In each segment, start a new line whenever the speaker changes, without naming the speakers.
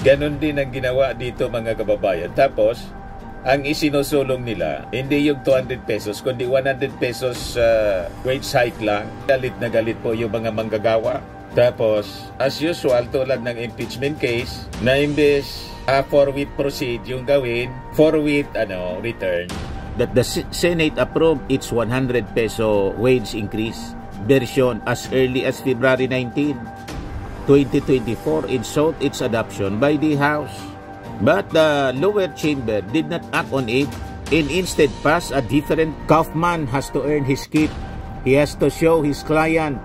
Ganon din ang ginawa dito mga kababayan. Tapos, ang isinusulong nila, hindi yung 200 pesos, kundi 100 pesos wage hike lang. Galit na galit po yung mga manggagawa. Tapos, as usual, tulad ng impeachment case, na imbes forthwith proceed yung gawin, forthwith return.
That the Senate approved its 100 peso wage increase version as early as February 19, 2024 and sought its adoption by the House. But the lower chamber did not act on it and instead passed a different. Kaufman has to earn his keep. He has to show his client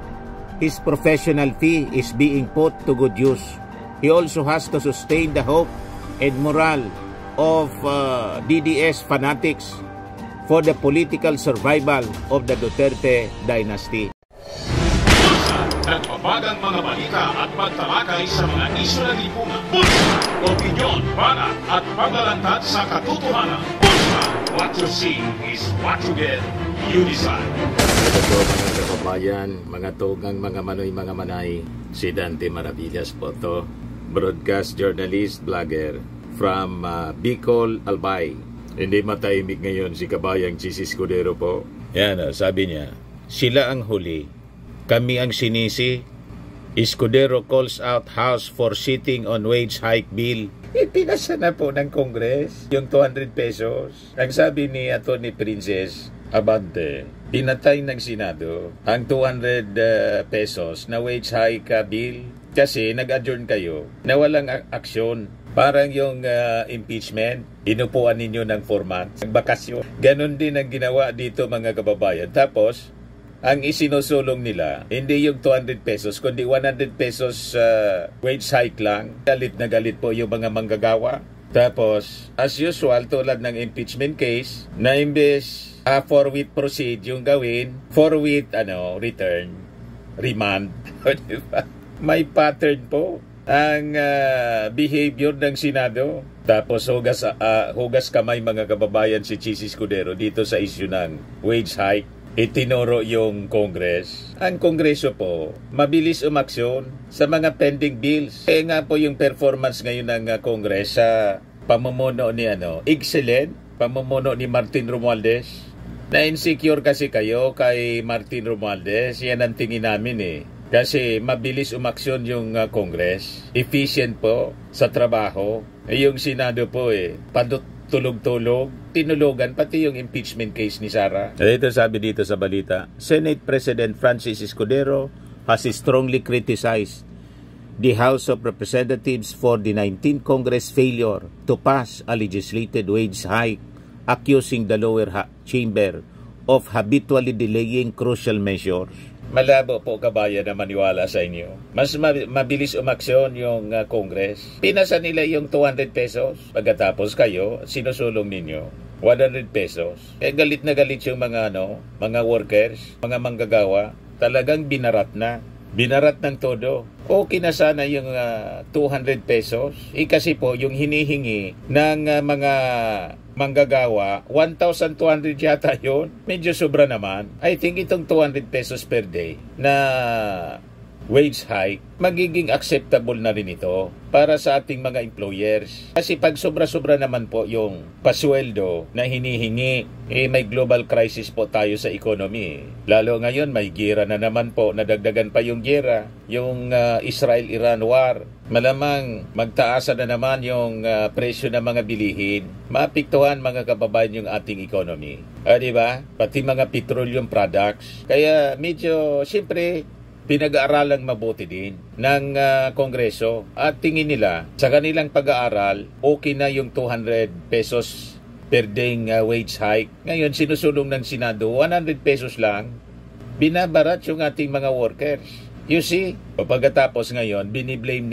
his professional fee is being put to good use. He also has to sustain the hope and morale of DDS fanatics for the political survival of the Duterte dynasty.
Nagpapagang mga balita at pagtalakay sa mga isyu ng lipunan. Bulsa! Opinyon, banat at paglalantad sa katotohanan. Bulsa! What you see is what you get. You decide.
Ito po mga kababayan, mga tugang, mga manoy, mga manay. Si Dante Maravillas po to. Broadcast journalist, vlogger from Bicol, Albay. Hindi matahimik ngayon si kabayang Chis Escudero po. Yan, sabi niya, sila ang huli. Kami ang sinisi. Escudero calls out House for sitting on wage hike bill. Ipinasa na po ng Congress yung 200 pesos. Ang sabi ni Atty. Princess Abante, pinatay ng Senado ang 200 pesos na wage hike bill kasi nag-adjourn kayo na walang aksyon. Parang yung impeachment, inupuan ninyo ng 4 months, ng bakasyon. Ganon din ang ginawa dito mga kababayan. Tapos, ang isinusulong nila, hindi yung 200 pesos, kundi 100 pesos wage hike lang. Galit na galit po yung mga manggagawa. Tapos, as usual, tulad ng impeachment case, na imbes forthwith proceed yung gawin, forthwith return, remand. Diba? May pattern po ang behavior ng Senado. Tapos hugas kamay mga kababayan si Chis Escudero dito sa issue ng wage hike. Itinuro yung Congress. Ang Kongreso po, mabilis umaksyon sa mga pending bills. Kaya nga po yung performance ngayon ng Congress sa pamumuno ni excellent pamumuno ni Martin Romualdez. Na-insecure kasi kayo kay Martin Romualdez. Yan ang tingin namin Kasi mabilis umaksyon yung Congress. Efficient po sa trabaho. Yung Senado po tulog-tulog, tinulugan pati yung impeachment case ni Sara. Ito sabi dito sa balita, Senate President Francis Escudero has strongly criticized the House of Representatives for the 19th Congress failure to pass a legislated wage hike, accusing the lower chamber of habitually delaying crucial measures. Malabo po kabayan na maniwala sa inyo. Mas mabilis umaksyon yung Congress. Pinasa nila yung 200 pesos. Pagkatapos kayo, sinusulong ninyo 100 pesos. Galit na galit yung mga workers, mga manggagawa. Talagang binarat na. Binarat ng todo. Okay na sana yung 200 pesos. Kasi po yung hinihingi ng mga manggagawa, 1,200 yata yun. Medyo sobra naman. I think itong 200 pesos per day na wage hike, magiging acceptable na rin ito para sa ating mga employers. Kasi pag sobra-sobra naman po yung pasweldo na hinihingi, may global crisis po tayo sa economy. Lalo ngayon, may gera na naman po, nadagdagan pa yung gera, yung Israel-Iran war. Malamang magtaasa na naman yung presyo ng mga bilihin. Maapektuhan mga kababayan yung ating economy. Diba? Pati mga petroleum products. Kaya medyo, siyempre, pinag-aaralang mabuti din ng Kongreso at tingin nila sa kanilang pag-aaral okay na yung 200 pesos per day wage hike. Ngayon sinusulong ng Senado 100 pesos lang, binabarat yung ating mga workers. You see, pagkatapos ngayon biniblame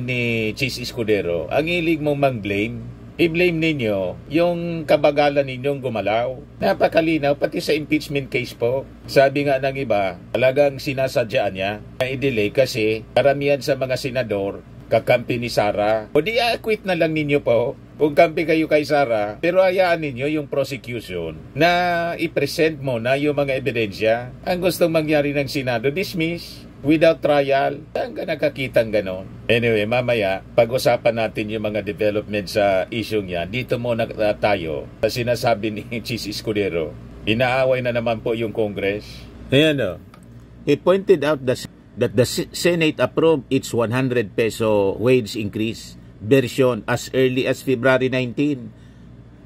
ni Chis Escudero. Ang hilig mong mang-blame, i-blame ninyo yung kabagalan ninyong gumalaw. Napakalinaw, pati sa impeachment case po. Sabi nga ng iba, talagang sinasadyaan niya na i-delay kasi karamihan sa mga senador kakampi ni Sara. O di quit na lang ninyo po kung kampi kayo kay Sara, pero hayaan ninyo yung prosecution na i-present mo na yung mga ebidensya. Ang gustong mangyari ng Senado, dismiss. without trial. Saan ka nakakitang ganon? Anyway, mamaya, pag-usapan natin yung mga development sa isyong yan. Dito muna tayo sa sinasabi ni Chis Escudero. Inaaway na naman po yung Congress.
Ayan o. He pointed out that the Senate approved its 100 peso wage increase version as early as February 19,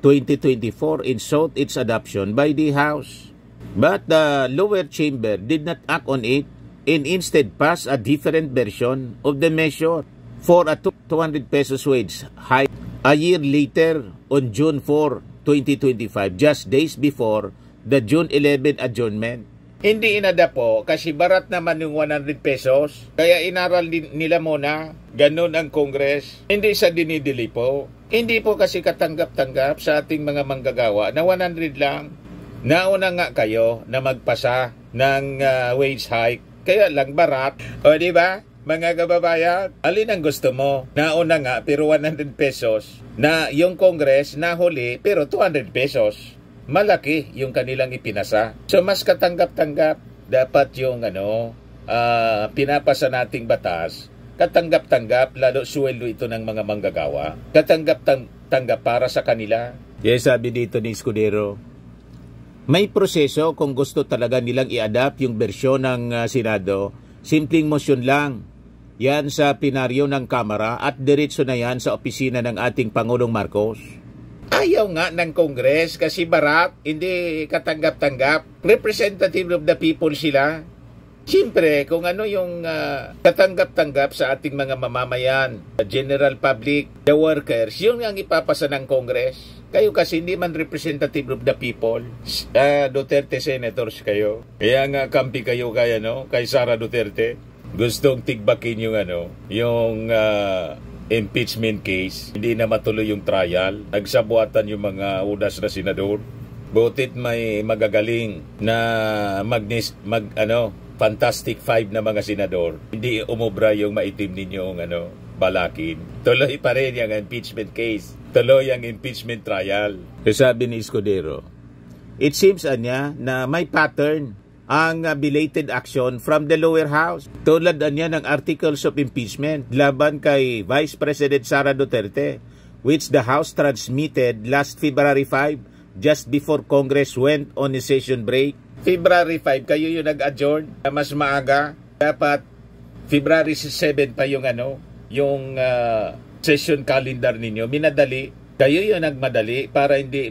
2024 and sought its adoption by the House. But the lower chamber did not act on it and instead passed a different version of the measure for a 200 pesos wage hike a year later on June 4, 2025, just days before the June 11 adjournment.
Hindi inada po kasi barat naman yung 100 pesos. Kaya inaral nila muna. Ganun ang Congress. Hindi sa dinidili po. Hindi po kasi katanggap-tanggap sa ating mga manggagawa na 100 lang. Nauna nga kayo na magpasa ng wage hike. Kaya lang barat. O di ba? Mga kababayan, alin ang gusto mo? Nauna nga pero 100 pesos. Na yung Congress nahuli pero 200 pesos. Malaki yung kanilang ipinasa. So mas katanggap-tanggap dapat yung pinapasa nating batas. Katanggap-tanggap lalo suweldo ito ng mga manggagawa. Katanggap-tanggap para sa kanila.
Yes, sabi dito ni Escudero. May proseso kung gusto talaga nilang i-adapt yung bersyon ng Senado. Simpleng motion lang. Yan sa plenaryo ng Kamara at diretso na yan sa opisina ng ating Pangulong Marcos.
Ayaw nga ng Congress kasi barat, hindi katanggap-tanggap. Representative of the people sila. Siyempre, kung ano yung katanggap-tanggap sa ating mga mamamayan, the general public, the workers, yun ang ipapasa ng Congress. Kayo kasi hindi man representative of the people. Duterte senators kayo. Kaya nga kampi kayo kay Sara Duterte. Gustong tigbakin yung impeachment case. Hindi na matuloy yung trial. Nagsabuatan yung mga udas na senador. Butit may magagaling na Fantastic Five na mga senador. Hindi umubra yung maitim ninyong balakin. Tuloy pa rin yung impeachment case. Tuloy ang impeachment trial.
Sabi ni Escudero, it seems na may pattern ang belated action from the lower house. Tulad ng articles of impeachment laban kay Vice President Sara Duterte, which the House transmitted last February 5, just before Congress went on a session break.
February 5, kayo yung nag-adjourn na mas maaga. Dapat February 7 pa yung session calendar ninyo. Minadali. Kayo yung nagmadali para hindi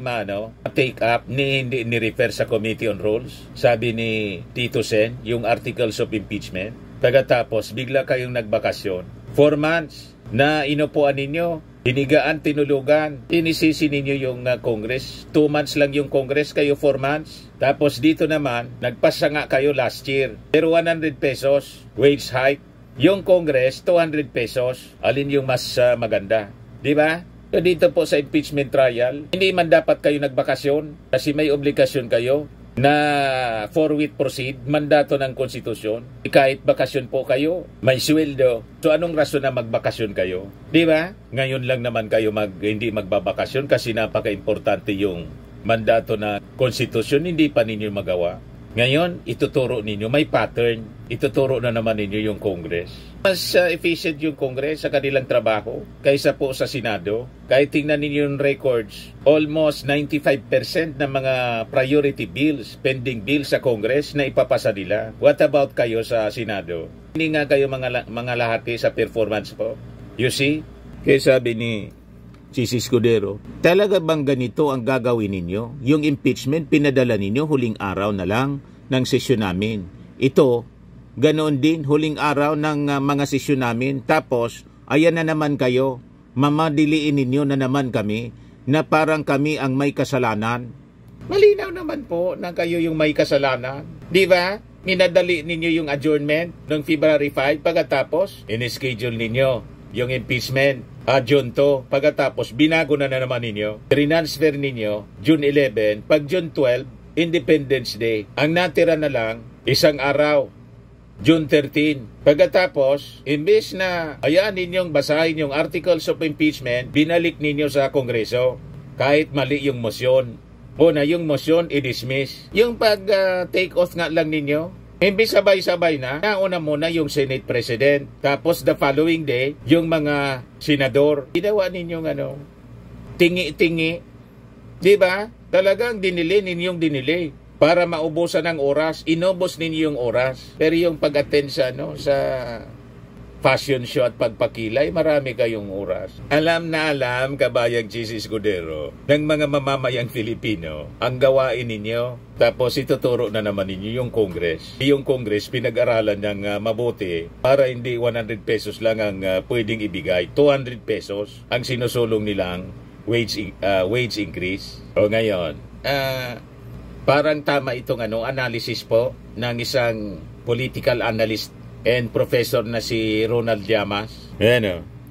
take up hindi ni-refer sa Committee on Rules. Sabi ni Tito Sen, yung articles of impeachment. Pagkatapos, bigla kayong nagbakasyon. 4 months na inupuan ninyo. Hinigaan, tinulugan. Inisisi ninyo yung Congress. 2 months lang yung Congress, kayo 4 months. Tapos dito naman, nagpasa nga kayo last year. Pero 100 pesos, wage hike. Yung Congress, 200 pesos. Alin yung mas maganda? Di ba? So dito po sa impeachment trial, hindi man dapat kayo nagbakasyon kasi may obligasyon kayo na forthwith proceed, mandato ng konstitusyon. Kahit bakasyon po kayo, may sweldo. So anong rason na magbakasyon kayo? Di ba? Ngayon lang naman kayo hindi magbabakasyon kasi napaka-importante yung mandato na konstitusyon, hindi pa ninyo magawa. Ngayon, ituturo ninyo, may pattern, ituturo na naman ninyo yung Congress. Mas efficient yung Congress sa kanilang trabaho kaysa po sa Senado. Kahit tingnan ninyo yung records, almost 95% ng mga priority bills, pending bills sa Congress na ipapasa nila. What about kayo sa Senado? Hindi nga kayo mga lahati sa performance po. You see?
Kaya sabi ni Chis Escudero, talaga bang ganito ang gagawin ninyo? Yung impeachment, pinadala ninyo huling araw na lang ng sesyon namin. Ito, ganoon din, huling araw ng mga sesyon namin. Tapos, ayan na naman kayo, mamadiliin ninyo na naman kami, na parang kami ang may kasalanan.
Malinaw naman po na kayo yung may kasalanan. Di ba? Minadali ninyo yung adjournment noong February 5, pagkatapos, in-schedule ninyo yung impeachment, June 2, pagkatapos binago na naman ninyo, transfer ninyo, June 11, pag June 12, Independence Day, ang natira na lang, isang araw, June 13, pagkatapos, imbes na ayaan ninyong basahin yung articles of impeachment, binalik ninyo sa Kongreso, kahit mali yung motion, o na yung motion i-dismiss, yung pag take off nga lang ninyo,
Imbis sabay-sabay na, nauna muna yung Senate President. Tapos the following day, yung mga senador. Ginawa ninyong tingi-tingi. Diba? Talagang ninyong dinili. Para maubusan ng oras. Inubos ninyo yung oras. Pero yung pag-attend sa fashion show at pagpakilay, marami kayong oras. Alam na alam, kabayang Jesus Escudero, ng mga mamamayang Filipino, ang gawain ninyo. Tapos ituturo na naman ninyo yung Congress. Yung Congress, pinag-aralan ng mabuti para hindi 100 pesos lang ang pwedeng ibigay. 200 pesos ang sinusulong nilang wage increase. O ngayon, parang tama itong analysis po ng isang political analyst and professor na si Ronald Llamas.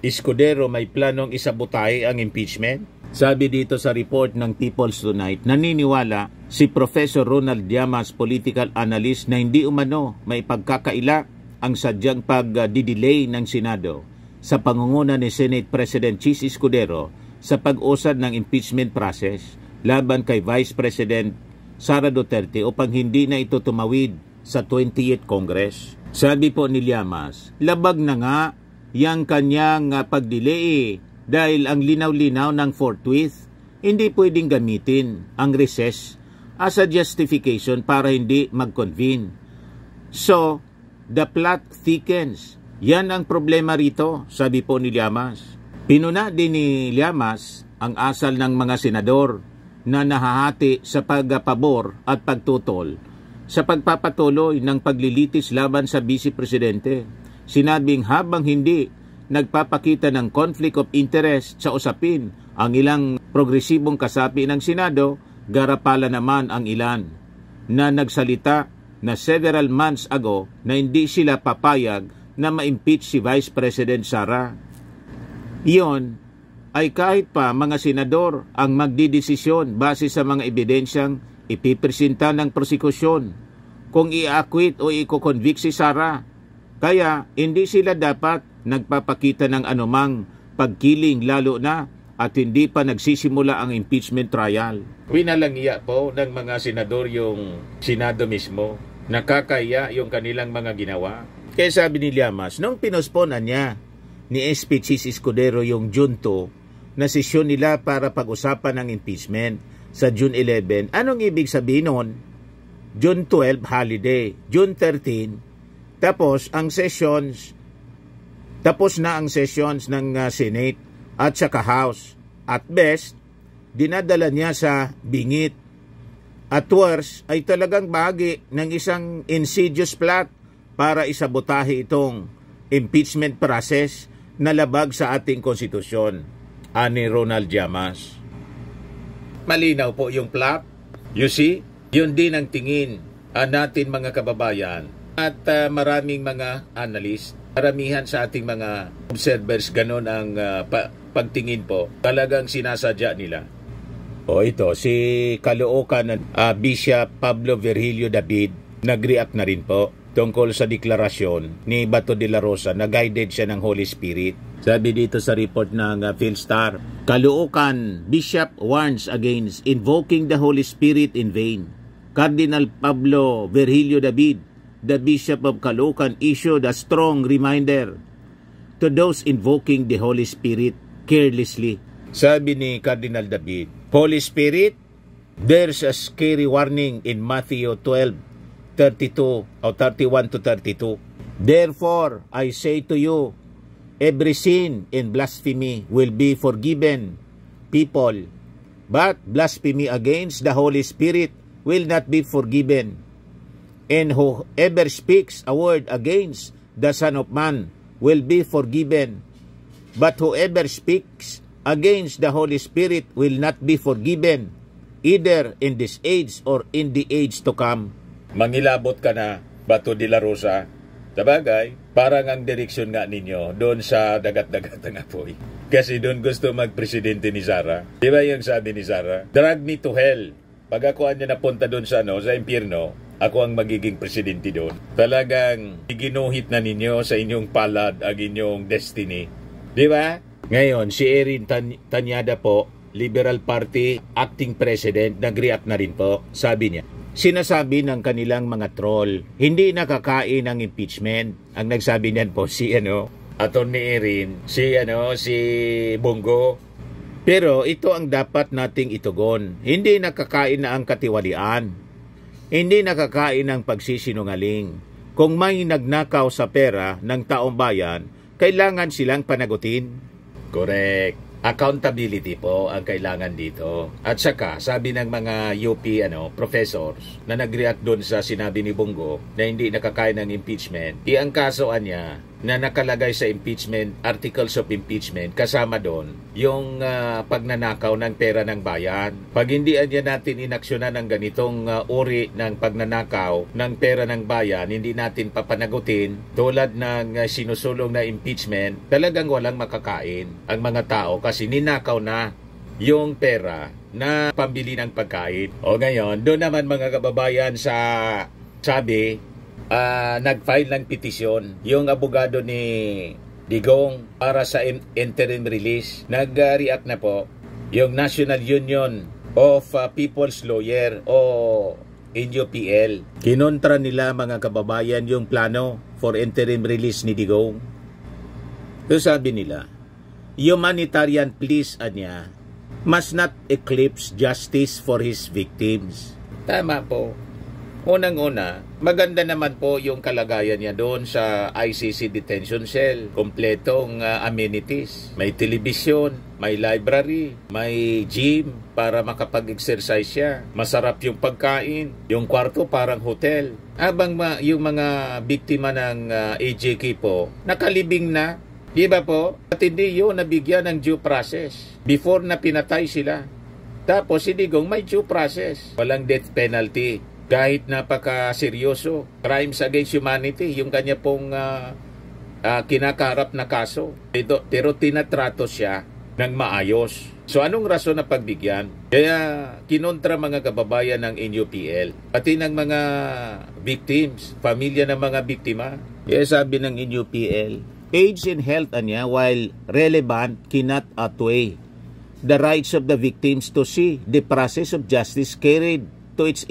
Escudero may planong isabotahe ang impeachment. Sabi dito sa report ng People's Tonight, naniniwala si Professor Ronald Llamas, political analyst, na hindi umano may pagkakaila ang sadyang pag-delay ng Senado sa pangunguna ni Senate President Chis Escudero sa pag-usad ng impeachment process laban kay Vice President Sara Duterte upang hindi na ito tumawid sa 28th Congress. Sabi po ni Llamas, labag na nga yang kanyang pag-delay dahil ang linaw-linaw ng forthwith, hindi pwedeng gamitin ang recess as a justification para hindi mag-convene. So, the plot thickens. Yan ang problema rito, sabi po ni Llamas. Pinuna din ni Llamas ang asal ng mga senador na nahahati sa pagpabor at pagtutol sa pagpapatuloy ng paglilitis laban sa Vice Presidente. Sinabing habang hindi nagpapakita ng conflict of interest sa usapin ang ilang progresibong kasapi ng Senado, garapala naman ang ilan na nagsalita na several months ago na hindi sila papayag na ma-impeach si Vice President Sara. Iyon ay kahit pa mga senador ang magdidesisyon base sa mga ebidensyang ipipresenta ng prosekusyon kung i-acquit o i-convict si Sara. Kaya hindi sila dapat nagpapakita ng anumang pagkiling lalo na at hindi pa nagsisimula ang impeachment trial. Winalangiya po ng mga senador yung Senado mismo. Nakakaya yung kanilang mga ginawa. Kaya sabi ni Llamas, nung pinosponan niya ni SP Chis Escudero yung June 2 na sesyon nila para pag-usapan ng impeachment sa June 11, anong ibig sabihin nun? June 12, holiday. June 13, tapos na ang sessions ng Senate at saka House. At best, dinadala niya sa bingit. At worst, ay talagang bahagi ng isang insidious plot para isabotahe itong impeachment process na labag sa ating konstitusyon. Ani Ronald Llamas. Malinaw po yung plot. You see? Yun din ang tingin natin mga kababayan at maraming mga analyst, maramihan sa ating mga observers, ganon ang pagtingin po. Talagang sinasadya nila. O ito, si Caloocan Bishop Pablo Virgilio David, nag-react na rin po tungkol sa deklarasyon ni Bato de la Rosa na guided siya ng Holy Spirit. Sabi dito sa report ng Philstar, Caloocan Bishop warns against invoking the Holy Spirit in vain. Cardinal Pablo Virgilio David, the Bishop of Caloocan, issued a strong reminder to those invoking the Holy Spirit carelessly. Sabi ni Cardinal David, Holy Spirit, there's a scary warning in Matthew 12:32 or 31 to 32. Therefore, I say to you, every sin and blasphemy will be forgiven people, but blasphemy against the Holy Spirit will not be forgiven. And whoever speaks a word against the Son of Man will be forgiven, but whoever speaks against the Holy Spirit will not be forgiven, either in this age or in the age to come. Mangilabot ka na, Bato de la Rosa. Sabagay, parang ang direksyon nga ninyo doon sa dagat-dagat ng apoy. Kasi doon gusto magpresidente ni Sara. Di ba yung sabi ni Sara? Drag me to hell. Pag ako niya napunta doon sa impyerno, ako ang magiging presidente doon. Talagang iginuhit na ninyo sa inyong palad ang inyong destiny. Di ba? Ngayon, si Erin Tanyada po, Liberal Party Acting President, nag-react na rin po. Sabi niya, sinasabi ng kanilang mga troll, hindi nakakain ng impeachment. Ang nagsabi niyan po si Attorney Erin, si Bongo. Pero ito ang dapat nating itugon. Hindi nakakain na ang katiwalian. Hindi nakakain ng pagsisinungaling. Kung may nagnakaw sa pera ng taong bayan, kailangan silang panagutin. Correct. Accountability po ang kailangan dito. At saka, sabi ng mga UP professors na nag-react doon sa sinabi ni Bongo na hindi nakakain ng impeachment, ang kasuan niya na nakalagay sa impeachment, articles of impeachment, kasama doon yung pagnanakaw ng pera ng bayan. Pag hindi natin inaksyonan ng ganitong uri ng pagnanakaw ng pera ng bayan, hindi natin papanagutin tulad ng sinusulong na impeachment, talagang walang makakain ang mga tao kasi ninakaw na yung pera na pambili ng pagkain. O ngayon, doon naman mga kababayan sa sabi, nag-file ng petisyon yung abogado ni Digong para sa interim release. Nag-react na po yung National Union of People's Lawyer o NUPL. Kinontra nila mga kababayan yung plano for interim release ni Digong. So sabi nila, humanitarian pleas niya must not eclipse justice for his victims. Tama po. Unang-una, maganda naman po yung kalagayan niya doon sa ICC detention cell. Kompletong amenities. May telebisyon, may library, may gym para makapag-exercise siya. Masarap yung pagkain. Yung kwarto parang hotel. Habang yung mga biktima ng AJK po, nakalibing na. Di ba po? At hindi yun nabigyan ng due process before na pinatay sila. Tapos si Digong may due process. Walang death penalty. Kahit napaka-seryoso, crimes against humanity, yung kanya pong kinakaharap na kaso. Pero tinatrato siya ng maayos. So anong rason na pagbigyan? Kaya kinontra mga kababayan ng NUPL, pati ng mga victims, pamilya ng mga biktima. Kaya sabi ng NUPL, age and health niya, while relevant, cannot outweigh the rights of the victims to see the process of justice carried to its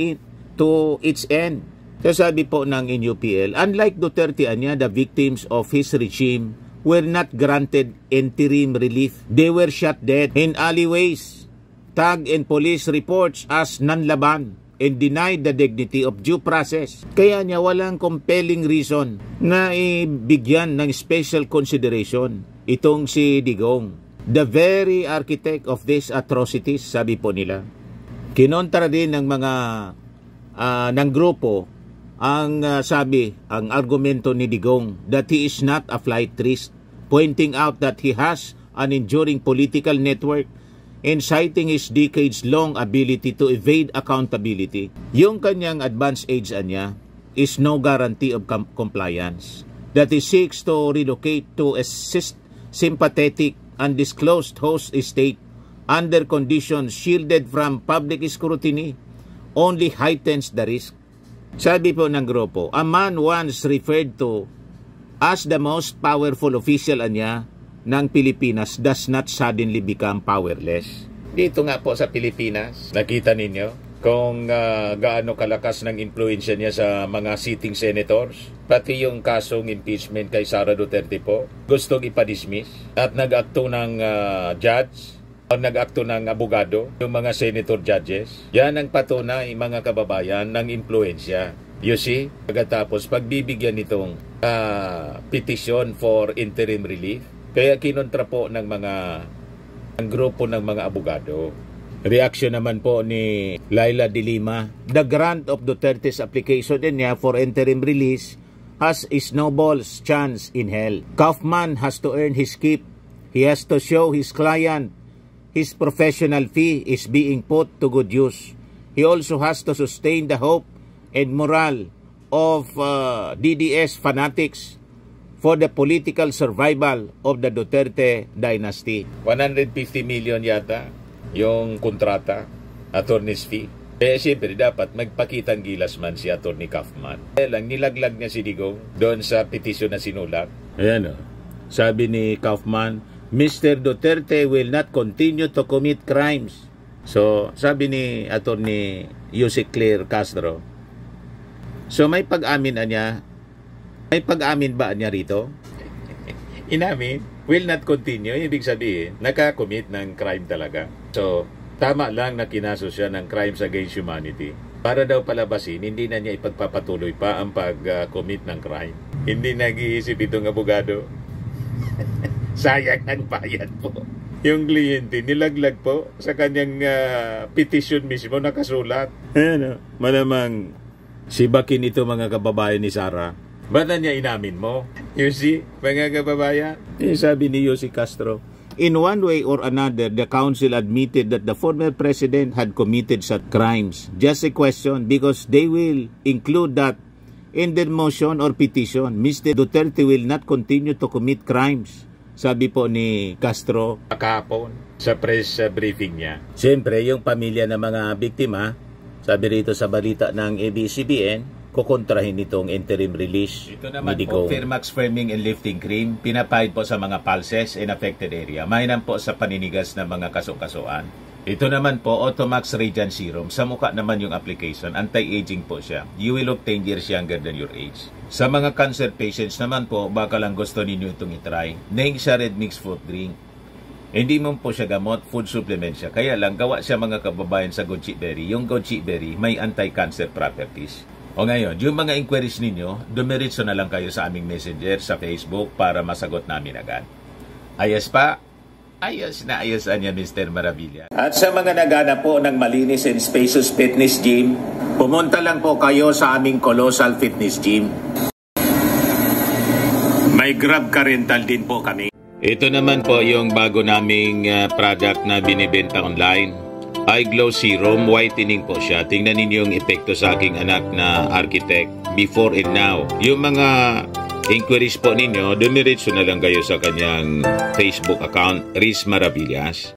end. So sabi po ng NUPL, unlike Duterte the victims of his regime were not granted interim relief. They were shot dead in alleyways, tagged in police reports as nanlaban, and denied the dignity of due process. Kaya niya walang compelling reason na ibigyan ng special consideration itong si Digong, the very architect of these atrocities, sabi po nila. Kinontra din ng mga ng grupo ang ang argumento ni Digong that he is not a flight risk, pointing out that he has an enduring political network and citing his decades-long ability to evade accountability. Yung kanyang advanced age niya is no guarantee of compliance, that he seeks to relocate to a sympathetic undisclosed host state under conditions shielded from public scrutiny only heightens the risk. Sabi po ng grupo, a man once referred to as the most powerful official niya ng Pilipinas does not suddenly become powerless. Dito nga po sa Pilipinas, nakita ninyo kung gaano kalakas ng impluensya niya sa mga sitting senators. Pati yung kasong impeachment kay Sara Duterte po, gustong ipadismiss at nag-akto ng judge, nag-akto ng abogado, yung mga senator judges. Yan ang patunay, mga kababayan, ng impluensya. You see? Pagkatapos, pagbibigyan nitong petition for interim relief, kaya kinontra po ng ang grupo ng mga abogado. Reaction naman po ni Laila de Lima, the grant of Duterte's application niya for interim release has a snowball's chance in hell. Kaufman has to earn his keep. He has to show his client his professional fee is being put to good use. He also has to sustain the hope and morale of DDS fanatics for the political survival of the Duterte dynasty. 150 million yata yung kontrata, attorney's fee. Siyempre dapat magpakitang gilas man si Attorney Kaufman. Lang nilaglag niya si Digong doon sa petisyon na sinulat. Ayan o. Sabi ni Kaufman, Mr. Duterte will not continue to commit crimes So, sabi ni Attorney Yusek Claire Castro, so may pag-amin ba niya rito? Inamin, will not continue. Ibig sabihin, nakakommit ng crime talaga. So, tama lang na kinaso siya ng crimes against humanity. Para daw palabasin, hindi na niya ipagpapatuloy pa ang pag-commit ng crime. Hindi nag-iisip itong abogado. Sayang ang bayad po. Yung kliyente, nilaglag po sa kanyang petition mismo nakasulat. Ano, malamang sibakin ito mga kababayan ni Sarah. Ba't na niya inamin mo? You see, mga kababayan? Sabi ni Yossi Castro, in one way or another, the council admitted that the former president had committed such crimes. Just a question, because they will include that in their motion or petition. Mr. Duterte will not continue to commit crimes. Sabi po ni Castro kahapon sa press briefing niya. Siyempre, yung pamilya ng mga biktima, sabi rito sa balita ng ABS-CBN, kukontrahin itong interim release. Ito naman po, Fairmax Firming and Lifting Cream, pinapahid po sa mga pulses in affected area. Mainam po sa paninigas ng mga kaso-kasuan. Ito naman po, Automax Radiant Serum. Sa mukha naman yung application, anti-aging po siya. You will look 10 years younger than your age. Sa mga cancer patients naman po, baka lang gusto ninyo itong itry. Nengsa Red Mixed Fruit Drink. Hindi mo po siya gamot, food supplement siya. Kaya lang, gawa siya mga kababayan sa goji berry. Yung goji berry, may anti-cancer properties. O ngayon, yung mga inquiries ninyo, dumiritso na lang kayo sa aming messenger sa Facebook para masagot namin agad. Ayos pa? Ayos na ayos niya, Mr. Maravilla. At sa mga nagana po ng malinis and spacious fitness gym, pumunta lang po kayo sa aming Colossal Fitness Gym. May Grab Car Rental din po kami. Ito naman po yung bago naming product na binibenta online. Eye Glow Serum, whitening po siya. Tingnan ninyo yung epekto sa aking anak na architect before and now. Yung mga inquiries po ninyo, dumiretso na lang kayo sa kanyang Facebook account, Riz Maravillas.